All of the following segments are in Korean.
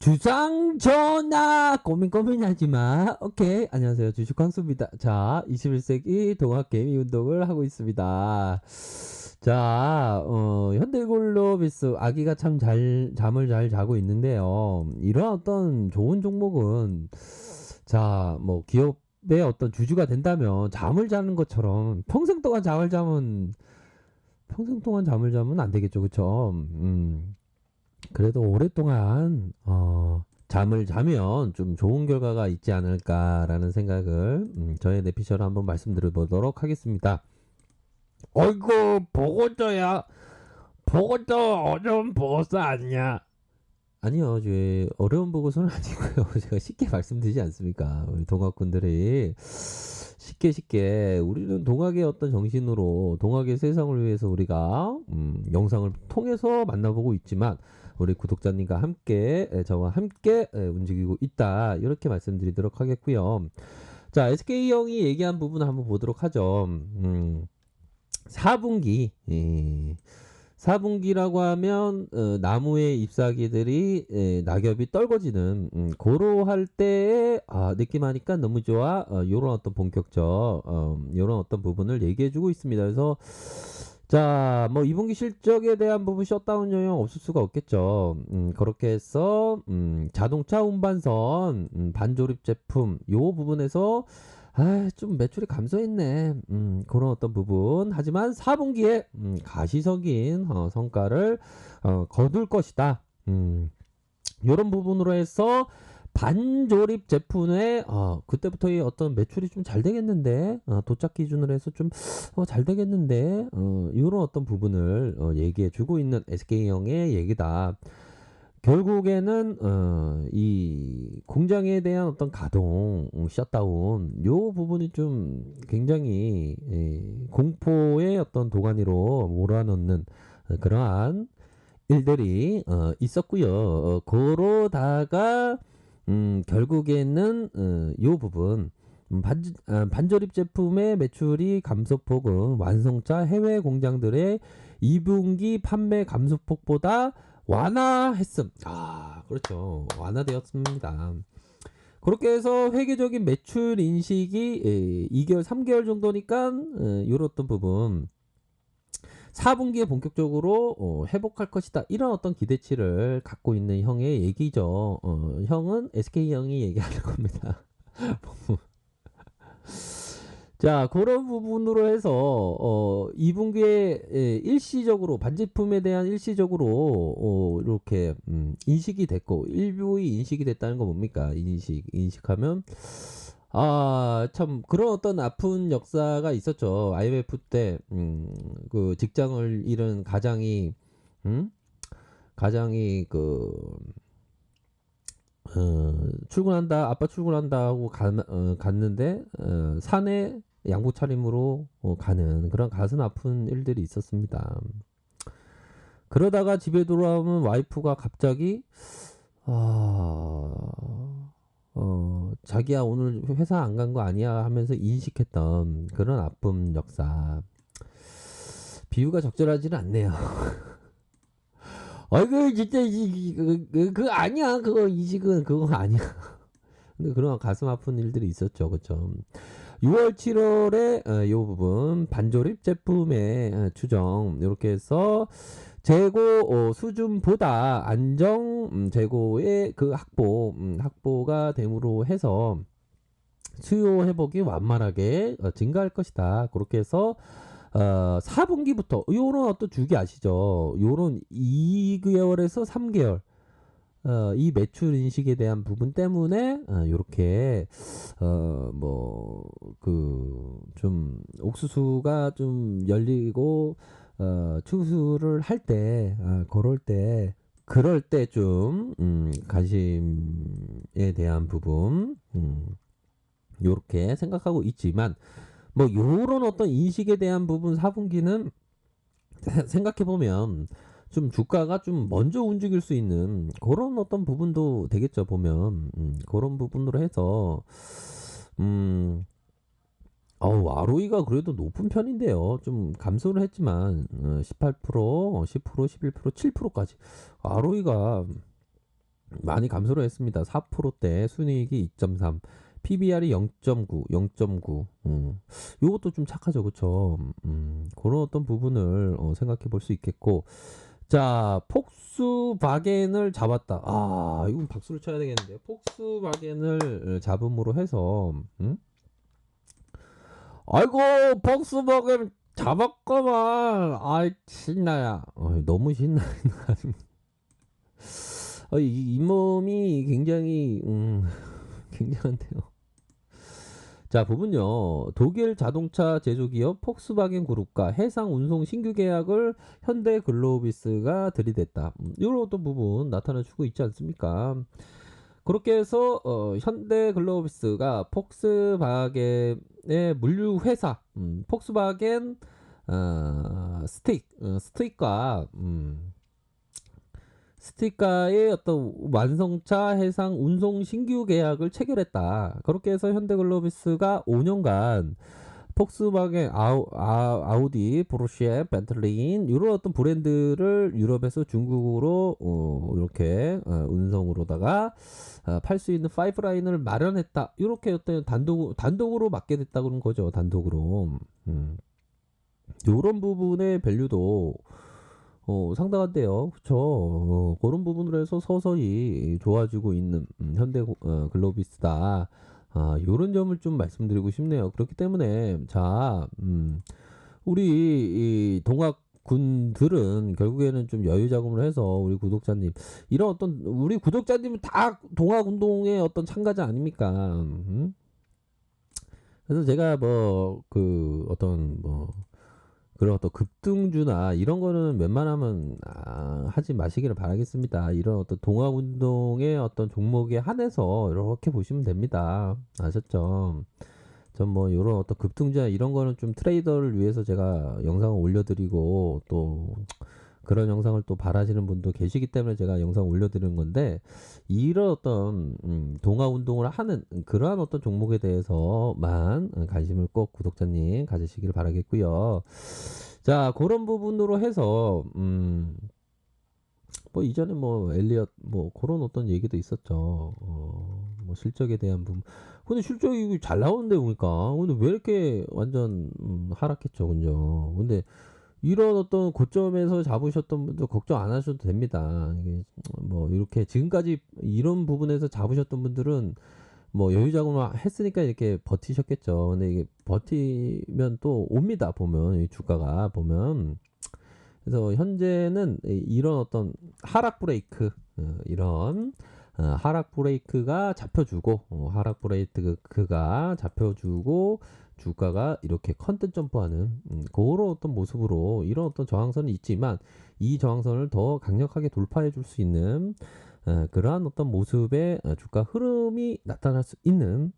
주상 전화 고민하지 마. 오케이. 안녕하세요. 주식 황수입니다. 자, 21세기 동학 개미 운동을 하고 있습니다. 자, 현대글로비스 아기가 참 잠을 잘 자고 있는데요. 이런 어떤 좋은 종목은 자, 뭐 기업의 어떤 주주가 된다면 잠을 자는 것처럼 평생 동안 잠을 자면 안 되겠죠. 그쵸? 그래도 오랫동안 잠을 자면 좀 좋은 결과가 있지 않을까라는 생각을 저의 내피셜로 한번 말씀드려보도록 하겠습니다. 어이구 보고서야 보고서 어려운 보고서 아니야. 아니요, 어려운 보고서는 아니고요. 제가 쉽게 말씀드리지 않습니까? 우리 동학군들이 쉽게 우리는 동학의 어떤 정신으로 동학의 세상을 위해서 우리가 영상을 통해서 만나보고 있지만 우리 구독자님과 함께 저와 함께 움직이고 있다 이렇게 말씀드리도록 하겠고요. 자, SK형이 얘기한 부분을 한번 보도록 하죠. 4분기 4분기라고 하면 나무의 잎사귀들이 낙엽이 떨궈지는 고로 때에 느낌하니까 너무 좋아. 요런 어떤 본격적 요런 어떤 부분을 얘기해주고 있습니다. 그래서 자, 뭐 2분기 실적에 대한 부분 셧다운 영향 없을 수가 없겠죠. 그렇게 해서 자동차 운반선 반조립 제품 요 부분에서 좀 매출이 감소했네. 그런 어떤 부분. 하지만 4분기에 가시적인 성과를 거둘 것이다. 이런 부분으로 해서 반조립 제품에 그때부터 어떤 매출이 좀 잘 되겠는데 도착 기준으로 해서 좀 잘 되겠는데 이런 어떤 부분을 얘기해 주고 있는 SK형의 얘기다. 결국에는 이 공장에 대한 어떤 가동, 셧다운 요 부분이 좀 굉장히 공포의 어떤 도가니로 몰아넣는 그러한 일들이 있었고요. 그러다가 결국에는 요 부분 반조립 제품의 매출이 감소폭은 완성차 해외 공장들의 2분기 판매 감소폭보다 완화했음. 그렇죠. 완화되었습니다. 그렇게 해서 회계적인 매출 인식이 2개월, 3개월 정도니까 이런 부분 4분기에 본격적으로 회복할 것이다. 이런 어떤 기대치를 갖고 있는 형의 얘기죠. 형은 SK형이 얘기하는 겁니다. 자, 그런 부분으로 해서 2분기에 일시적으로 반제품에 대한 일시적으로 이렇게 인식이 됐고 일부의 인식이 됐다는 거 뭡니까? 인식하면 참 그런 어떤 아픈 역사가 있었죠. IMF 때 그 직장을 잃은 가장이 출근한다, 아빠 출근한다 하고 갔는데 산에 양복 차림으로 가는 그런 가슴 아픈 일들이 있었습니다. 그러다가 집에 돌아오면 와이프가 갑자기 자기야 오늘 회사 안 간 거 아니야 하면서 인식했던 그런 아픔 역사. 비유가 적절하지는 않네요. 그 진짜 그거 아니야. 그거 이직은 그거 아니야. 근데 그런 가슴 아픈 일들이 있었죠. 그쵸? 6월, 7월에 이 부분 반조립 제품의 추정 이렇게 해서 재고 수준보다 안정 재고의 그 확보가 됨으로 해서 수요 회복이 완만하게 증가할 것이다. 그렇게 해서 4분기부터 요런 어떤 주기 아시죠? 요런 2개월에서 3개월 이 매출 인식에 대한 부분 때문에 요렇게 뭐 그 좀 옥수수가 좀 열리고 추수를 할 때 그럴 때 좀 관심에 대한 부분 요렇게 생각하고 있지만 뭐 요런 어떤 인식에 대한 부분 4분기는 생각해 보면 좀 주가가 좀 먼저 움직일 수 있는 그런 어떤 부분도 되겠죠. 보면 그런 부분으로 해서 ROE가 그래도 높은 편인데요. 좀 감소를 했지만 18%, 10%, 11%, 7%까지 ROE가 많이 감소를 했습니다. 4%대 순이익이 2.3, PBR이 0.9, 0.9. 요것도 좀 착하죠, 그쵸? 그런 어떤 부분을 생각해 볼 수 있겠고, 자, 폭스바겐을 잡았다. 아, 이건 박수를 쳐야 되겠는데요. 폭스바겐을 잡음으로 해서, 아이고, 폭스바겐 잡았구만. 아이, 신나야. 너무 신나. 이 잇몸이 굉장히, 굉장한데요. 자, 부분요. 독일 자동차 제조기업 폭스바겐 그룹과 해상 운송 신규 계약을 현대 글로비스가 들이댔다. 이런 어떤 부분 나타나주고 있지 않습니까? 그렇게 해서 현대 글로비스가 폭스바겐의 물류 회사, 폭스바겐 스틱과 스티카의 어떤 완성차 해상 운송 신규 계약을 체결했다. 그렇게 해서 현대글로비스가 5년간 폭스바겐, 아우디, 포르쉐, 벤틀리인 이런 어떤 브랜드를 유럽에서 중국으로 이렇게 운송으로다가 팔 수 있는 파이프라인을 마련했다. 이렇게 어떤 단독으로 맡게 됐다 그런 거죠. 단독으로. 이런 부분의 밸류도 상당한데요. 그쵸. 그런 부분으로 해서 서서히 좋아지고 있는 현대 글로비스다. 요런 점을 좀 말씀드리고 싶네요. 그렇기 때문에 자, 우리 이 동학군들은 결국에는 좀 여유 자금을 해서 우리 구독자님 이런 어떤 우리 구독자님은 다 동학운동의 어떤 참가자 아닙니까? 그래서 제가 뭐 그 어떤 뭐 그런 어떤 급등주나 이런 거는 웬만하면 하지 마시기를 바라겠습니다. 이런 어떤 동학운동의 어떤 종목에 한해서 이렇게 보시면 됩니다. 아셨죠? 전 뭐 이런 어떤 급등주나 이런 거는 좀 트레이더를 위해서 제가 영상을 올려드리고 또 그런 영상을 또 바라시는 분도 계시기 때문에 제가 영상 올려드리는 건데 이런 어떤 동화 운동을 하는 그러한 어떤 종목에 대해서만 관심을 꼭 구독자님 가지시길 바라겠고요. 자, 그런 부분으로 해서 뭐 이전에 뭐 엘리엇 뭐 그런 어떤 얘기도 있었죠. 뭐 실적에 대한 부분. 근데 실적이 잘 나오는데 보니까 근데 왜 이렇게 완전 하락했죠, 그죠? 근데 이런 어떤 고점에서 잡으셨던 분들 걱정 안 하셔도 됩니다. 이게 뭐 이렇게 지금까지 이런 부분에서 잡으셨던 분들은 뭐 여유 자금을 했으니까 이렇게 버티셨겠죠. 근데 이게 버티면 또 옵니다. 보면 이 주가가 보면 그래서 현재는 이런 어떤 하락 브레이크 이런 하락 브레이크가 잡혀주고 하락 브레이크가 잡혀주고 주가가 이렇게 컨텐 점프하는 그런 어떤 모습으로 이런 어떤 저항선은 있지만 이 저항선을 더 강력하게 돌파해 줄 수 있는 그러한 어떤 모습의 주가 흐름이 나타날 수 있는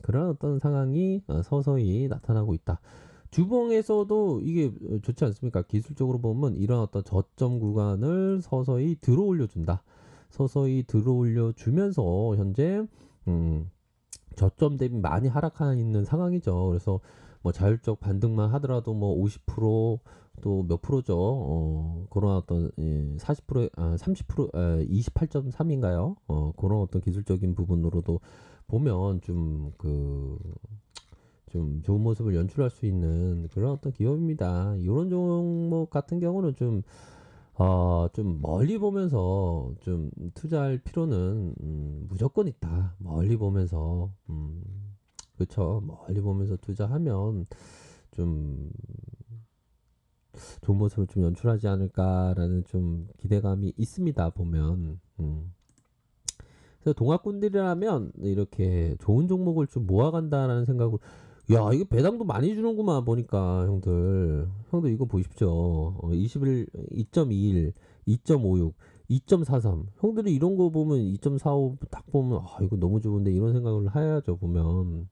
그런 어떤 상황이 서서히 나타나고 있다. 주봉에서도 이게 좋지 않습니까? 기술적으로 보면 이런 어떤 저점 구간을 서서히 들어 올려준다. 서서히 들어 올려주면서 현재 저점 대비 많이 하락하고 있는 상황이죠. 그래서 뭐 자율적 반등만 하더라도 뭐 50%또 몇 프로죠. 그런 어떤 40% 30% 28.3인가요? 그런 어떤 기술적인 부분으로도 보면 좀 좋은 모습을 연출할 수 있는 그런 어떤 기업입니다. 이런 종목 같은 경우는 좀 멀리 보면서 좀 투자할 필요는 무조건 있다. 멀리 보면서, 그쵸. 멀리 보면서 투자하면 좀 좋은 모습을 좀 연출하지 않을까라는 좀 기대감이 있습니다. 보면. 그래서 동학군들이라면 이렇게 좋은 종목을 좀 모아간다라는 생각으로 야 이거 배당도 많이 주는구만 보니까 형들 이거 보십시오 21 2.21 2.56 2.43 형들이 이런 거 보면 2.45 딱 보면 이거 너무 좋은데 이런 생각을 해야죠 보면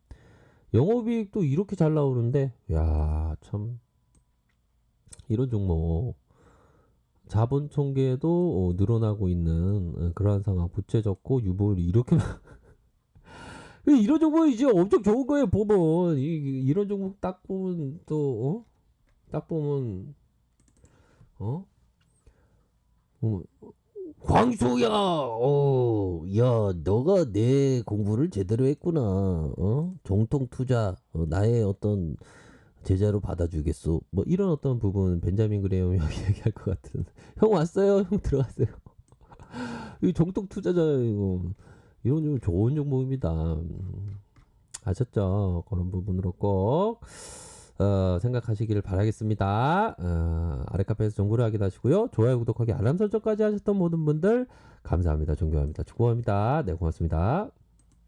영업이익도 이렇게 잘 나오는데 야 참 이런 종목 자본 총계도 늘어나고 있는 그러한 상황 부채 적고 유보율이 이렇게 이런 종목 이제 엄청 좋은 거예요 보면 이런 종목 딱 보면 또 딱 보면 어? 어? 광수야, 야, 너가 내 공부를 제대로 했구나. 정통 투자, 나의 어떤 제자로 받아주겠소. 뭐 이런 어떤 부분 벤자민 그레이엄이 얘기할 것 같은. 형 왔어요. 형 들어갔어요. 이 정통 투자잖아요. 이거. 이런 좀 좋은 종목입니다. 아셨죠? 그런 부분으로 꼭 생각하시기를 바라겠습니다. 아랫카페에서 정보를 하게 하시고요. 좋아요, 구독하기, 알람 설정까지 하셨던 모든 분들 감사합니다. 존경합니다. 축복합니다. 네, 고맙습니다.